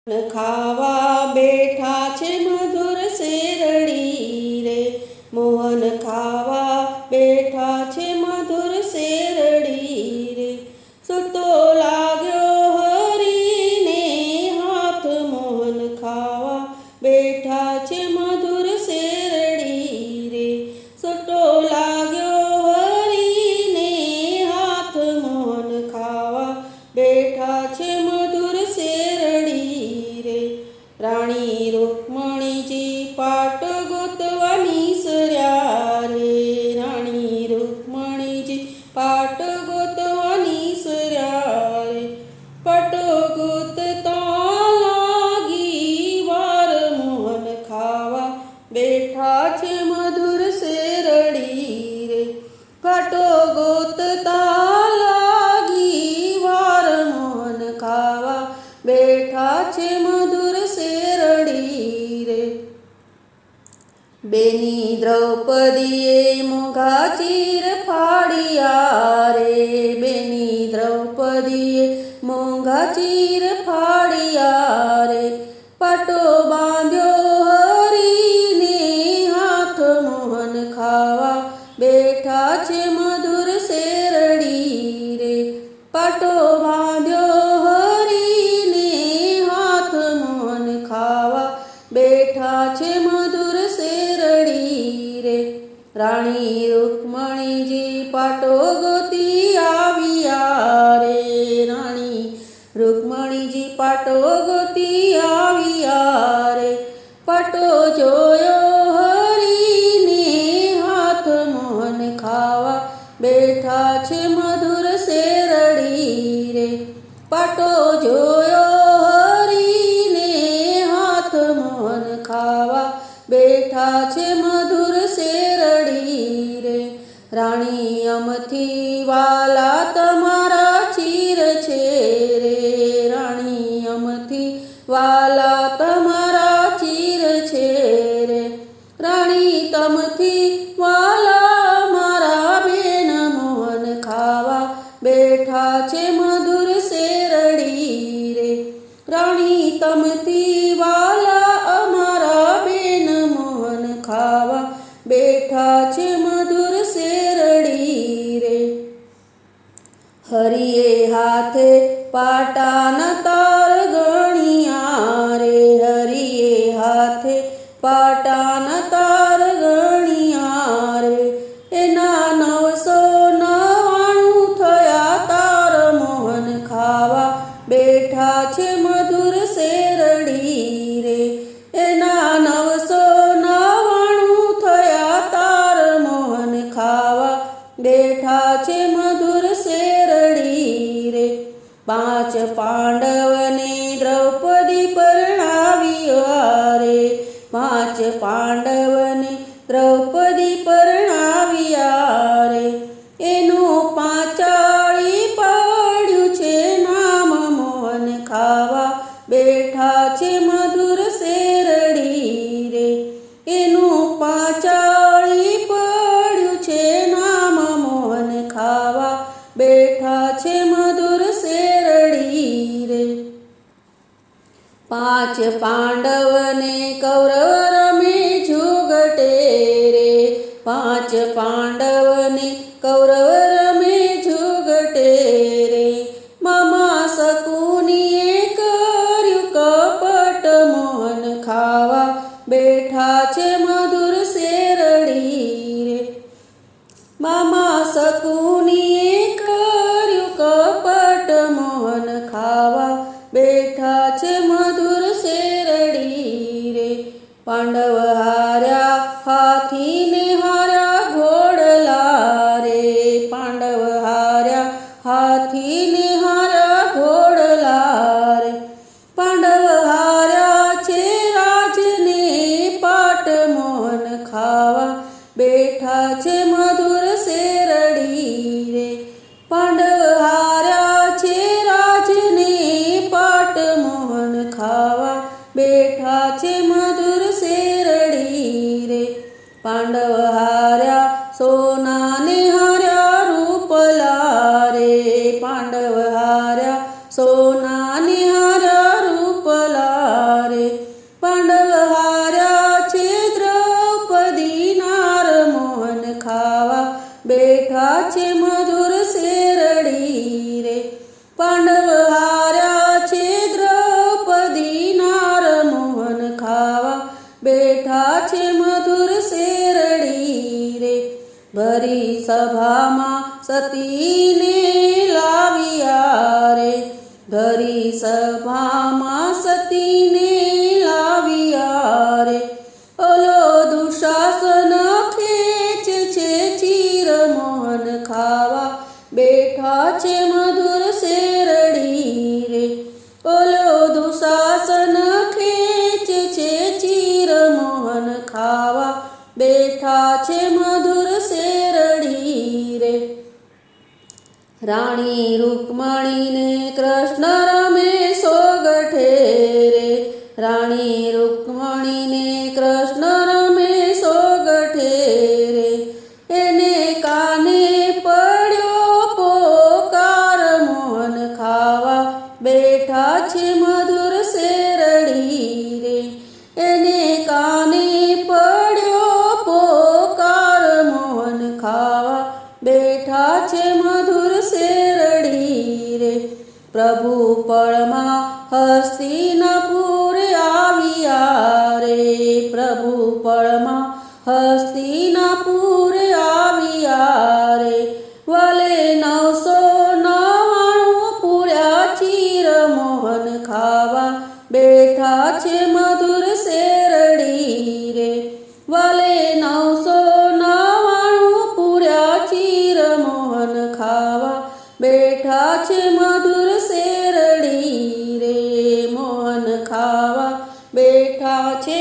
ખાવા બેઠા છે મધુર શેરડી રે, મોહન ખાવા બેઠા છે મધુર શેરડી રે. સૂતો લાગ્યો હરીને હાથ, મોહન ખાવા બેઠા છે મધુર શેરડી રે. સૂતો લાગ્યો હરીને હાથ, મોહન ખાવા બેઠા છે મધુર શેરડી. રાણી રૂકમણીજી પાટ ગોતવા નીસર્યા રે, રાણી રૂકમણીજી પાટ ગોતવા નીસર્યા રે. પાટ ગોતતા લાગી વાર, મોહન ખાવા બેઠા છે મધુર શેરડી રે. પાટ ગોતતા લાગી વાર, મોહન ખાવા બેઠા છે મધુર શેરડી રે. બેની દ્રૌપદીએ મોંઘા ચીર ફાડ્યા રે, બેની દ્રૌપદીએ મોંઘા ચીર ફાડ્યા રે. પાટો બાંધ્યો હરીને હાથ, મોહન ખાવા બેઠા છે મધુર શેરડી રે. પાટો બાંધ્યો બેઠા છે મધુર શેરડી રે. રાણી રૂકમણીજી પાટો ગોતી આવ્યા રે, રાણી રૂકમણીજી પાટો ગોતી આવ્યા રે. પાટો જોયો હરીને હાથ, મોહન ખાવા બેઠા છે મધુર શેરડી રે. પાટો જોયો ખાવા બેઠા છે મધુર શેરડી રે. રાણી અમથી વાલા તમારા ચીર છે રે, રાણી અમથી વાલા તમારા ચીર છે રે. રાણી તમથી વાલા મારા બેન, મોહન ખાવા બેઠા છે મધુર શેરડી રે. રાણી તમથી વાલા ખાવા બેઠા છે મધુર શેરડી રે. હરિએ હાથે પાટાના તાર ગણ્યા રે, હરિએ હાથે પાટાના તાર ગણ્યા રે. એના 999 થયા તાર, મોહન ખાવા બેઠા છે મધુર શેરડી રે. એના 999 બેઠા છે મધુર શેરડી રે. 5 પાંડવને દ્રૌપદી પરણાવ્યા રે, 5 પાંડવને દ્રૌપદી પરણાવ્યા રે. એનું પાંચાળી પડ્યું છે નામ, મોહન ખાવા બેઠા છે મધુર શેરડી રે. એનું પાંચાળી પડ્યું છે નામ, મોહન ખાવા બેઠા છે મધુર શેરડી રે. 5 પાંડવને કૌરવ રમે ઝુગટે રે, 5 પાંડવને કૌરવ રમે ઝુગટે રે. મામા શકુનીએ કર્યું કપટ, મોહન ખાવા બેઠા છે મધુર શેરડી રે. મામા શકુનીએ કર્યું કપટ, મોહન ખાવા બેઠા છે મધુર શેરડી રે. પાંડવ હાર્યા હાથીને હાર્યા ઘોડલા રે, પાંડવ હાર્યા હાથીને હાર્યા ઘોડલા રે. પાંડવ હાર્યા છે રાજને પાટ, મોહન ખાવા બેઠા છે મધુર શેરડી રે. પાંડવ હાર્યા છે રાજને પાટ, મોહન ખાવા બેઠા છે મધુર શેરડી રે. પાંડવ હાર્યા સોનાને હાર્યા રૂપલા રે, પાંડવ હાર્યા સોનાને હાર્યા રૂપલા ધરી સભામાં સતીને લાવ્યા રે, ધરી સભામાં સતીને લાવ્યા રે. ઓલો દુશાસન ખેંચ છે ચીર મોહન ખાવા, બેઠા છે મધુર શેરડી રે. ઓલો દુશાસન ખેંચ છે ચીર મોહન ખાવા, બેઠા છે મધુર શેરડી રે. રાણી રૂકમણીને કૃષ્ણ રમે સોગઠે રે, રાણી રૂકમણીને કૃષ્ણ રમે સોગઠે રે. એને કાને પડ્યો પોકાર, મોહન ખાવા બેઠા છે મધુર શેરડી રે. એને કાને પડ્યો પોકાર, મોહન ખાવા બેઠા છે મધુર શેરડી રે. પ્રભુ પળમાં હસ્તિનાપુર આવ્યા રે, પ્રભુ પળમાં હસ્તિનાપુર આવ્યા રે. વલે 999 પૂર્યા ચીર મોહન ખાવા, બેઠા છે મધુર શેરડી રે. વલે 999 પૂર્યા ચીર મોહન ખાવા, બેઠા છે મધુર શેરડી રે. મોહન ખાવા બેઠા છે